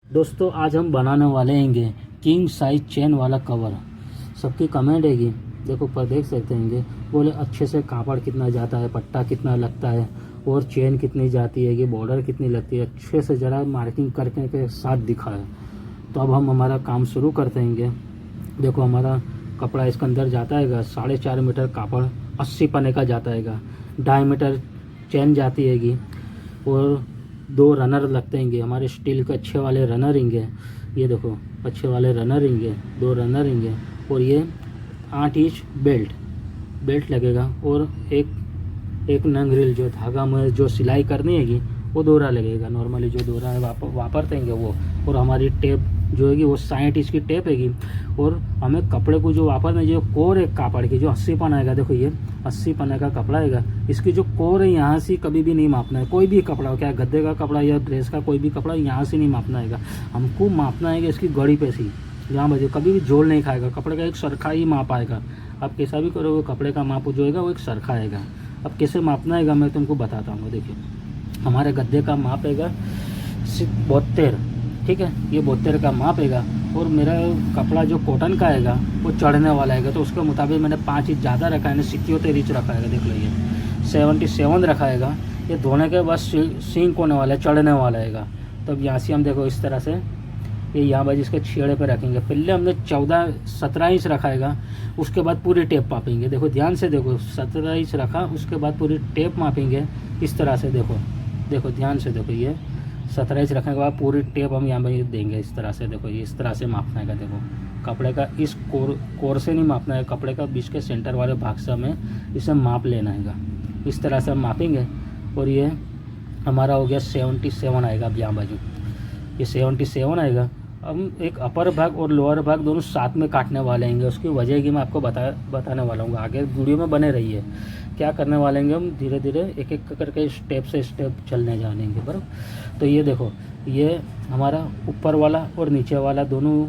दोस्तों आज हम बनाने वाले हैं किंग साइज चेन वाला कवर। सबकी कमेंट हैगी, देखो ऊपर देख सकते हैं, बोले अच्छे से कापड़ कितना जाता है, पट्टा कितना लगता है और चेन कितनी जाती है, बॉर्डर कितनी लगती है, अच्छे से ज़रा मार्किंग करके के साथ दिखा है। तो अब हम हमारा काम शुरू करते हैं। देखो हमारा कपड़ा इसके अंदर जाता है 4.5 मीटर कापड़, 80 पने का जाता है, 2.5 मीटर चेन जाती हैगी और 2 रनर लगते हैं हमारे स्टील के अच्छे वाले रनर हिंगे। ये देखो अच्छे वाले रनर हिंगे, 2 रनर हिंगे और ये 8 इंच बेल्ट लगेगा और एक नंग रील जो धागा में जो सिलाई करनी हैगी वो दोरा लगेगा। नॉर्मली जो दोरा है वापरते हैं वो, और हमारी टेप जो हैगी वो 60 इंच की टेप हैगी। और हमें कपड़े को जो वापरना है, जो कोर है कापड़ की जो 80 पन आएगा, देखो ये 80 पन्ने का कपड़ा आएगा, इसकी जो कोर है यहाँ से कभी भी नहीं मापना है। कोई भी कपड़ा हो, क्या गद्दे का कपड़ा या ड्रेस का कोई भी कपड़ा, यहाँ से नहीं मापना है। हमको मापना है इसकी गड़ी पे से, जहाँ बजे कभी भी जोड़ नहीं खाएगा। कपड़े का एक सरखा ही माप आएगा। आप कैसा भी करोगे कपड़े का माप जो है वो एक सरखा आएगा। अब कैसे मापना है मैं तुमको बताता हूँ। देखिए हमारे गद्दे का माप है 72, ठीक है, ये 72 का माप है। और मेरा कपड़ा जो कॉटन का आएगा वो चढ़ने वाला है, तो उसके मुताबिक मैंने 5 इंच ज़्यादा रखा है, 77 इंच रखा है। देख लो ये 77 रखा है। ये धोने के बाद सिंक होने वाला है, चढ़ने वाला है। तो अब यहाँ से हम देखो इस तरह से ये यहाँ बाजी इसके छेड़े पे रखेंगे। पहले हमने 17 इंच रखा है, उसके बाद पूरी टेप मापेंगे। देखो ध्यान से देखो, 17 इंच रखा, उसके बाद पूरी टेप मापेंगे इस तरह से। देखो ध्यान से देखो, ये 17 इंच रखने के बाद पूरी टेप हम यहाँ पर देंगे इस तरह से। देखो ये इस तरह से मापना है। देखो कपड़े का इस कोर से नहीं मापना है, कपड़े का बीच के सेंटर वाले भाग से हमें इसे माप लेना है। इस तरह से हम मापेंगे और ये हमारा हो गया 77 आएगा। अब यहाँ बाजू ये 77 आएगा। हम एक अपर भाग और लोअर भाग दोनों साथ में काटने वाले हैं। उसकी वजह की मैं आपको बताने वाला हूँ, आगे वीडियो में बने रहिए। क्या करने वाले हैं हम, धीरे धीरे एक एक करके स्टेप से स्टेप चलने जानेंगे बराबर। तो ये देखो ये हमारा ऊपर वाला और नीचे वाला दोनों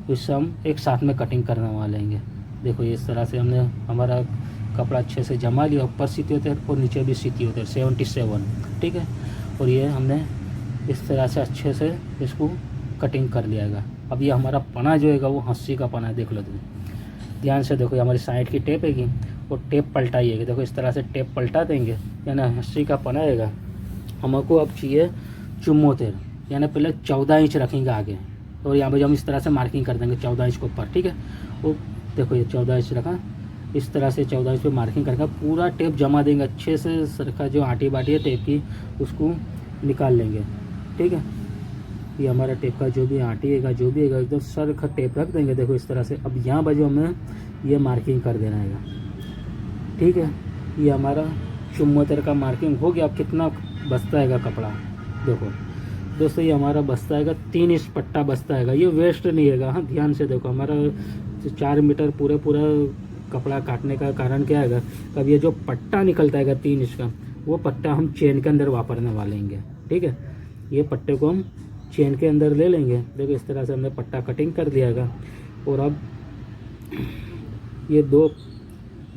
हिस्सा हम एक साथ में कटिंग करने वाले हैं। देखो ये इस तरह से हमने हमारा कपड़ा अच्छे से जमा लिया, ऊपर सीती होते और नीचे भी सीती होते 77, ठीक है। और ये हमने इस तरह से अच्छे से इसको कटिंग कर लिया। अब ये हमारा पना जो है वो 80 का पना है। देख लो तुम ध्यान से देखो, ये हमारी साइड की टेप हैगी और टेप पलटाइएगी। देखो इस तरह से टेप पलटा देंगे, यानी 80 का पना आएगा। हमको अब चाहिए 74, यानी पहले 14 इंच रखेंगे आगे और यहाँ पर हम इस तरह से मार्किंग कर देंगे 14 इंच के ऊपर, ठीक है। और देखो ये 14 इंच रखा, इस तरह से 14 इंच पे मार्किंग करके पूरा टेप जमा देंगे अच्छे से। सरका जो आटी बाटी है टेप की उसको निकाल लेंगे, ठीक है। ये हमारा टेप का जो भी आटी है जो भी है एकदम सर का टेप रख देंगे। देखो इस तरह से। अब यहाँ बाजू हमें ये मार्किंग कर देना है, ठीक है। ये हमारा 74 का मार्किंग हो गया। अब कितना बचता है कपड़ा, देखो दोस्तों ये हमारा बचता है 3 इंच पट्टा बचता है। ये वेस्ट नहीं है। हाँ ध्यान से देखो, हमारा 4 मीटर पूरा कपड़ा काटने का कारण क्या है, कब ये जो पट्टा निकलता है 3 इंच का, वो पट्टा हम चेन के अंदर वापरने वाले हैं, ठीक है। ये पट्टे को हम चेन के अंदर ले लेंगे। देखो इस तरह से हमने पट्टा कटिंग कर दिया और अब ये 2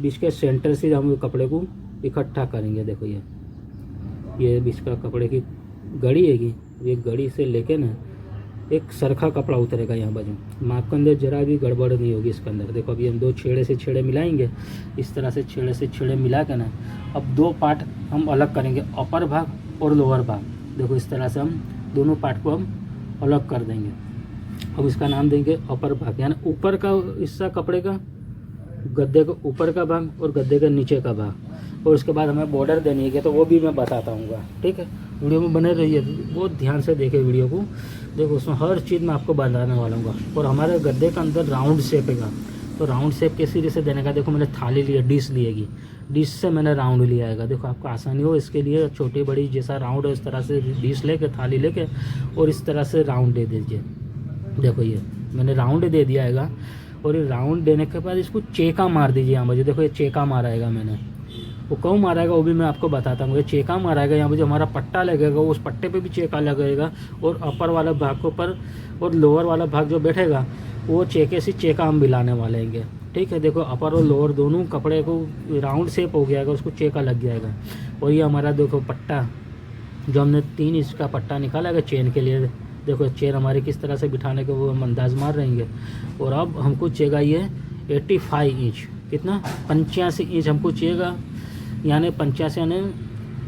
बीच के सेंटर से हम कपड़े को इकट्ठा करेंगे। देखो ये बीच का कपड़े की गड़ी हैगी, ये गड़ी से लेके ना एक सरखा कपड़ा उतरेगा यहाँ बाजू। माप के अंदर जरा भी गड़बड़ नहीं होगी इसके अंदर। देखो अभी हम 2 छेड़े से छेड़े मिलाएंगे इस तरह से, छेड़े से छेड़े मिला के ना अब 2 पार्ट हम अलग करेंगे, अपर भाग और लोअर भाग। देखो इस तरह से हम दोनों पार्ट को हम अलग कर देंगे। अब इसका नाम देंगे अपर भाग, यानी ऊपर का हिस्सा कपड़े का, गद्दे का ऊपर का भाग और गद्दे का नीचे का भाग। और उसके बाद हमें बॉर्डर देनी है तो वो भी मैं बताता हूँ, ठीक है। वीडियो में बने रहिए, बहुत ध्यान से देखें वीडियो को। देखो उसमें हर चीज़ मैं आपको बताने वाला हूँ। और हमारे गद्दे का अंदर राउंड शेप है, तो राउंड शेप कैसी जैसे देने का, देखो मैंने थाली लिया, डिश लिएगी, डिश से मैंने राउंड लिया है। देखो आपको आसानी हो इसके लिए, छोटी बड़ी जैसा राउंड है इस तरह से डिश लेके थाली लेके और इस तरह से राउंड दे दीजिए। देखो ये मैंने राउंड दे दिया है। और ये राउंड देने के बाद इसको चेका मार दीजिए यहाँ मुझे। देखो ये चेका मारा है मैंने, वो क्यों मारा है वो भी मैं आपको बताता हूँ। ये चेका मारा है, यहाँ पर जो हमारा पट्टा लगेगा उस पट्टे पे भी चेका लगेगा और अपर वाला भाग के ऊपर और लोअर वाला भाग जो बैठेगा वो चेके से चेका हम मिलाने वाले हैं, ठीक है। देखो अपर और लोअर दोनों कपड़े को राउंड शेप हो गया है, उसको चेका लग जाएगा। और ये हमारा देखो पट्टा जो हमने 3 इंच का पट्टा निकाला है चेन के लिए, देखो चेन हमारी किस तरह से बिठाने के वो हम अंदाज़ मार रहेंगे। और अब हमको चाहिएगा ये 85 इंच, कितना 85 इंच हमको चाहिएगा, यानी 85 यानी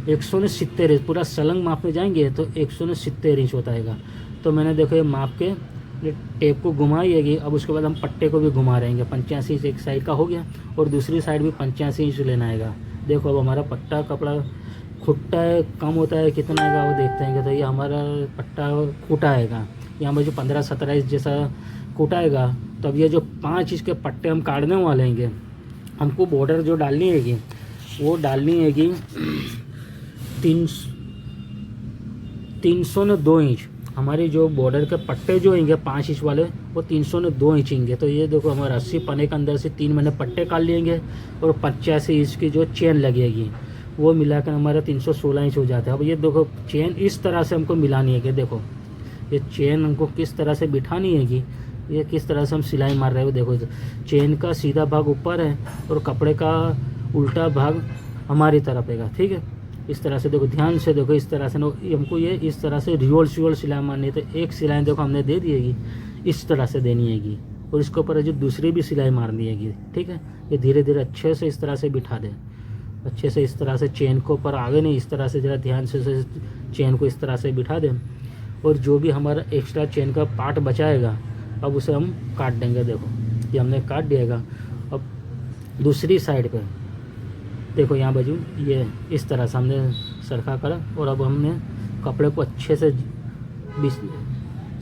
170 इंच, पूरा सलंग माप में जाएंगे तो 170 इंच होता है। तो मैंने देखो ये माप के ये टेप को घुमाइएगी। अब उसके बाद हम पट्टे को भी घुमा रहेंगे। 85 इंच एक साइड का हो गया और दूसरी साइड भी 85 इंच लेना आएगा। देखो अब हमारा पट्टा कपड़ा खुट्टा है कम होता है कितना आएगा वो देखते हैं। तो ये हमारा पट्टा खूटा आएगा, यहाँ पर जो 15-17 इंच जैसा खूटा आएगा। तो अब ये जो 5 इंच के पट्टे हम काटने वाले हैं, हमको बॉर्डर जो डालनी हैगी वो डालनी हैगी 302 इंच। हमारी जो बॉर्डर के पट्टे जो होंगे 5 इंच वाले वो 302 इंच होंगे। तो ये देखो हमारा 80 पन्ने के अंदर से 3 मैंने पट्टे काट लिएंगे और 85 इंच की जो चेन लगेगी वो मिलाकर हमारा 316 इंच हो जाता है। अब ये देखो चेन इस तरह से हमको मिलानी है कि देखो ये चेन हमको किस तरह से बिठानी हैगी, ये किस तरह से हम सिलाई मार रहे हो। देखो चेन का सीधा भाग ऊपर है और कपड़े का उल्टा भाग हमारी तरफ है, ठीक है। इस तरह से देखो, ध्यान से देखो, इस तरह से हमको ये इस तरह से रिवोल शिवोल सिलाई मारनी है। तो एक सिलाई देखो हमने दे दी हैगी, इस तरह से देनी हैगी और इसके ऊपर जो दूसरी भी सिलाई मारनी हैगी, ठीक है। ये धीरे धीरे अच्छे से इस तरह से बिठा दें, अच्छे से इस तरह से चेन को ऊपर आगे नहीं, इस तरह से ज़रा ध्यान से चेन को इस तरह से बिठा दें। और जो भी हमारा एक्स्ट्रा चेन का पार्ट बचाएगा अब उसे हम काट देंगे। देखो ये हमने काट दिएगा। अब दूसरी साइड पे देखो यहाँ बाजू ये इस तरह से हमने सरखा करा और अब हमने कपड़े को अच्छे से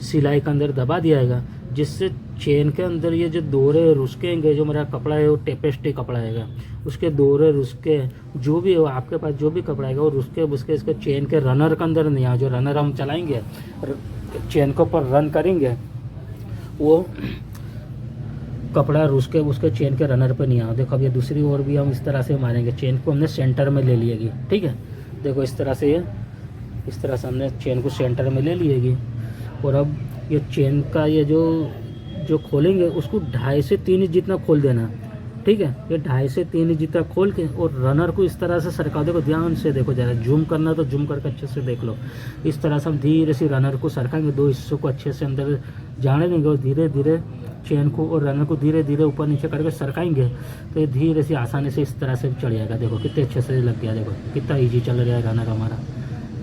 सिलाई के अंदर दबा दिया है, जिससे चेन के अंदर ये जो दोरे रुस्केंगे, जो मेरा कपड़ा है वो टेपेस्ट्री कपड़ा आएगा, उसके दोरे रुस्के जो भी हो आपके पास जो भी कपड़ा आएगा वो रुस्के उसके इसके चेन के रनर के अंदर नहीं आ, जो रनर हम चलाएंगे चेन के ऊपर रन करेंगे वो कपड़ा रुस्के उसके चेन के रनर पे नहीं आ। देखो अब ये दूसरी ओर भी हम इस तरह से मारेंगे। चेन को हमने सेंटर में ले लिएगी, ठीक है। देखो इस तरह से इस तरह से हमने चेन को सेंटर में ले लिएगी और अब ये चेन का ये जो खोलेंगे उसको 2.5 से 3 इंच जितना खोल देना, ठीक है। ये 2.5 से 3 इंच जितना खोल के और रनर को इस तरह से सरका। देखो ध्यान से देखो, ज़रा जूम करना तो जूम करके अच्छे से देख लो। इस तरह से हम धीरे से रनर को सरकाएंगे, 2 हिस्सों को अच्छे से अंदर जाने देंगे और धीरे धीरे चेन को और रनर को धीरे धीरे ऊपर नीचे करके सरकाएंगे तो ये धीरे से आसानी से इस तरह से चढ़ जाएगा। देखो कितने अच्छे से लग गया, देखो कितना ईजी चल रहा है रनर हमारा,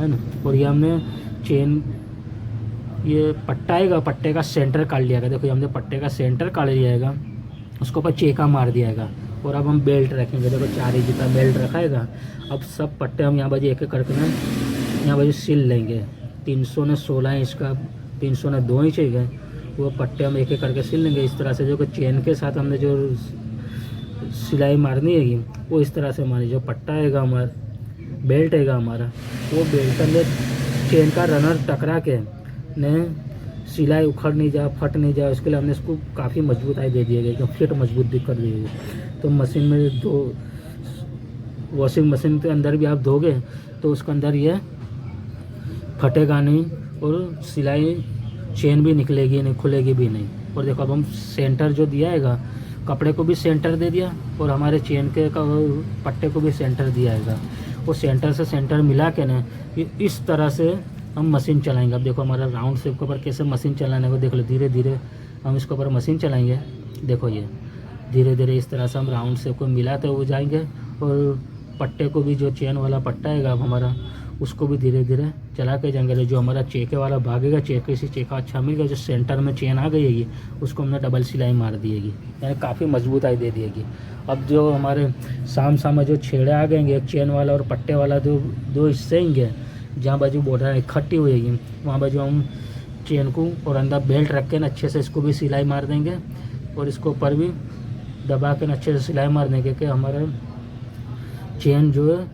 है ना। और ये हमने चेन ये पट्टा आएगा, पट्टे का सेंटर काट लिया गया। देखो ये हमने पट्टे का सेंटर काट लिया है, उसके ऊपर चेका मार दिया है। और अब हम बेल्ट रखेंगे। देखो 4 इंच जितना बेल्ट रखाएगा। अब सब पट्टे हम यहाँ बाजू एक एक करके ना यहाँ बाजू सिल लेंगे। 316 इंच का 302 इंच है वो पट्टे हम एक एक करके सिल लेंगे इस तरह से। जो कि चेन के साथ हमने जो सिलाई मारनी है वो इस तरह से मारी। जो पट्टा आएगा हमारा बेल्ट आएगा हमारा, वो बेल्ट में चेन का रनर टकरा के ने सिलाई उखड़ नहीं जाए, फट नहीं जाए, उसके लिए हमने इसको काफ़ी मजबूताई दे दिया गया, फिट मजबूत भी कर दी गई। तो मशीन में वॉशिंग मशीन के अंदर भी आप धोगे तो उसके अंदर ये फटेगा नहीं और सिलाई चेन भी निकलेगी नहीं, खुलेगी भी नहीं। और देखो अब हम सेंटर जो दिया है कपड़े को भी सेंटर दे दिया और हमारे चेन के पट्टे को भी सेंटर दिया है। वो सेंटर से सेंटर मिला के ना इस तरह से हम मशीन चलाएंगे। अब देखो हमारा राउंड शेप के ऊपर कैसे मशीन चलाने को देख लो। धीरे धीरे हम इसके ऊपर मशीन चलाएंगे। देखो ये धीरे धीरे इस तरह से हम राउंड शेप को मिलाते हुए जाएंगे और पट्टे को भी जो चेन वाला पट्टा है अब हमारा उसको भी धीरे धीरे चला के जाएंगे। जो हमारा चेके वाला भागेगा, चेके से चेका अच्छा मिल गया, जो सेंटर में चेन आ गई है उसको हमने डबल सिलाई मार दिएगी, यानी काफ़ी मजबूताई दे दिएगी। अब जो हमारे साम जो छेड़े आ गएंगे, एक चेन वाला और पट्टे वाला दो हिस्से होंगे, जहाँ बाजू बॉर्डर इकट्ठी हुएगी वहाँ बाजू हम चेन को और अंदर बेल्ट रख के ना अच्छे से इसको भी सिलाई मार देंगे और इसको ऊपर भी दबा के अच्छे से सिलाई मार देंगे कि हमारा चेन जो है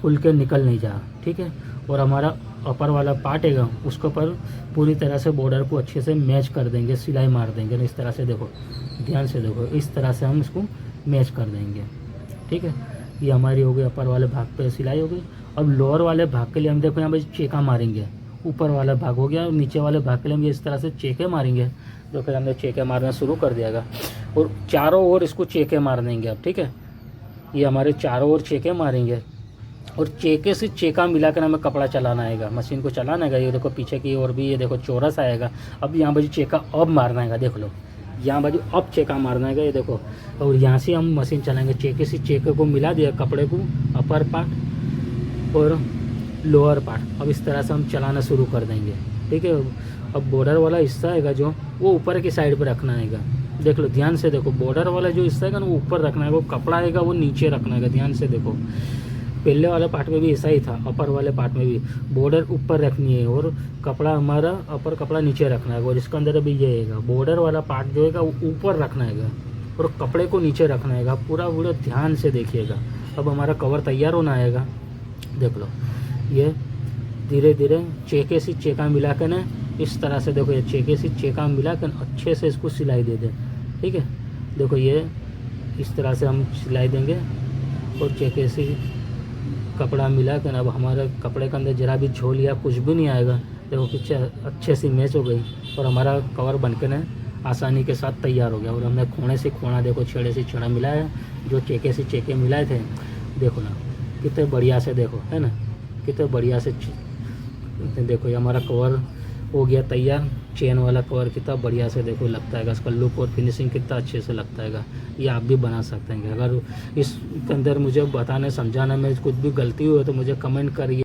खुल के निकल नहीं जा, ठीक है। और हमारा अपर वाला पार्ट है उसके ऊपर पूरी तरह से बॉर्डर को अच्छे से मैच कर देंगे, सिलाई मार देंगे। इस तरह से देखो, ध्यान से देखो, इस तरह से हम इसको मैच कर देंगे, ठीक है। ये हमारी हो गई अपर वाले भाग पे सिलाई हो गई। अब लोअर वाले भाग के लिए हम देखो यहाँ पर चेका मारेंगे। ऊपर वाला भाग हो गया, नीचे वाले भाग के लिए हम इस तरह से चेके मारेंगे। तो फिर हमने चेके मारना शुरू कर दिया और चारों ओर इसको चेके मार देंगे अब, ठीक है। ये हमारे चारों ओर चेके मारेंगे और चेके से चेका मिला कर हमें कपड़ा चलाना आएगा, मशीन को चलाना है। ये देखो पीछे की ओर भी ये देखो चौरस आएगा। अब यहाँ बाजू चेका अब मारना है, देख लो यहाँ बाजू अब चेका मारना है, ये देखो। और यहाँ से हम मशीन चलाएंगे, चेके से चेके को मिला दिया कपड़े को, अपर पार्ट और लोअर पार्ट। अब इस तरह से हम चलाना शुरू कर देंगे, ठीक है। अब बॉर्डर वाला हिस्सा आएगा जो, वो ऊपर की साइड पर रखना आएगा। देख लो ध्यान से देखो, बॉर्डर वाला जो हिस्सा है ना वो ऊपर रखना है, वो कपड़ा आएगा वो नीचे रखना है। ध्यान से देखो, पहले वाले पार्ट में भी ऐसा ही था, अपर वाले पार्ट में भी बॉर्डर ऊपर रखनी है और कपड़ा हमारा अपर कपड़ा नीचे रखना है। और इसके अंदर भी ये आएगा, बॉर्डर वाला पार्ट जो है वो ऊपर रखना है और कपड़े को नीचे रखना है। पूरा वीडियो ध्यान से देखिएगा। अब हमारा कवर तैयार होना आएगा, देख लो। ये धीरे धीरे चेके से चेका मिला कर ना इस तरह से देखो, ये चेके से चेका मिला कर अच्छे से इसको सिलाई दे दें, ठीक है। देखो ये इस तरह से हम सिलाई देंगे और चेके से कपड़ा मिला कर अब हमारे कपड़े के अंदर जरा भी झोल या कुछ भी नहीं आएगा। देखो पीछे अच्छे से मैच हो गई और हमारा कवर बनकर ना आसानी के साथ तैयार हो गया। और हमने कोने से कोना देखो, छेड़े से छेड़ा मिलाया, जो चेके से चेके मिलाए थे, देखो ना कितने बढ़िया से, देखो है ना कितने बढ़िया से। देखो ये हमारा कवर हो गया तैयार, चेन वाला कवर कितना बढ़िया से देखो लगता है, इसका लुक और फिनिशिंग कितना अच्छे से लगता है। ये आप भी बना सकते हैं। अगर इसके अंदर मुझे बताने समझाने में कुछ भी गलती हुई तो मुझे कमेंट करिए।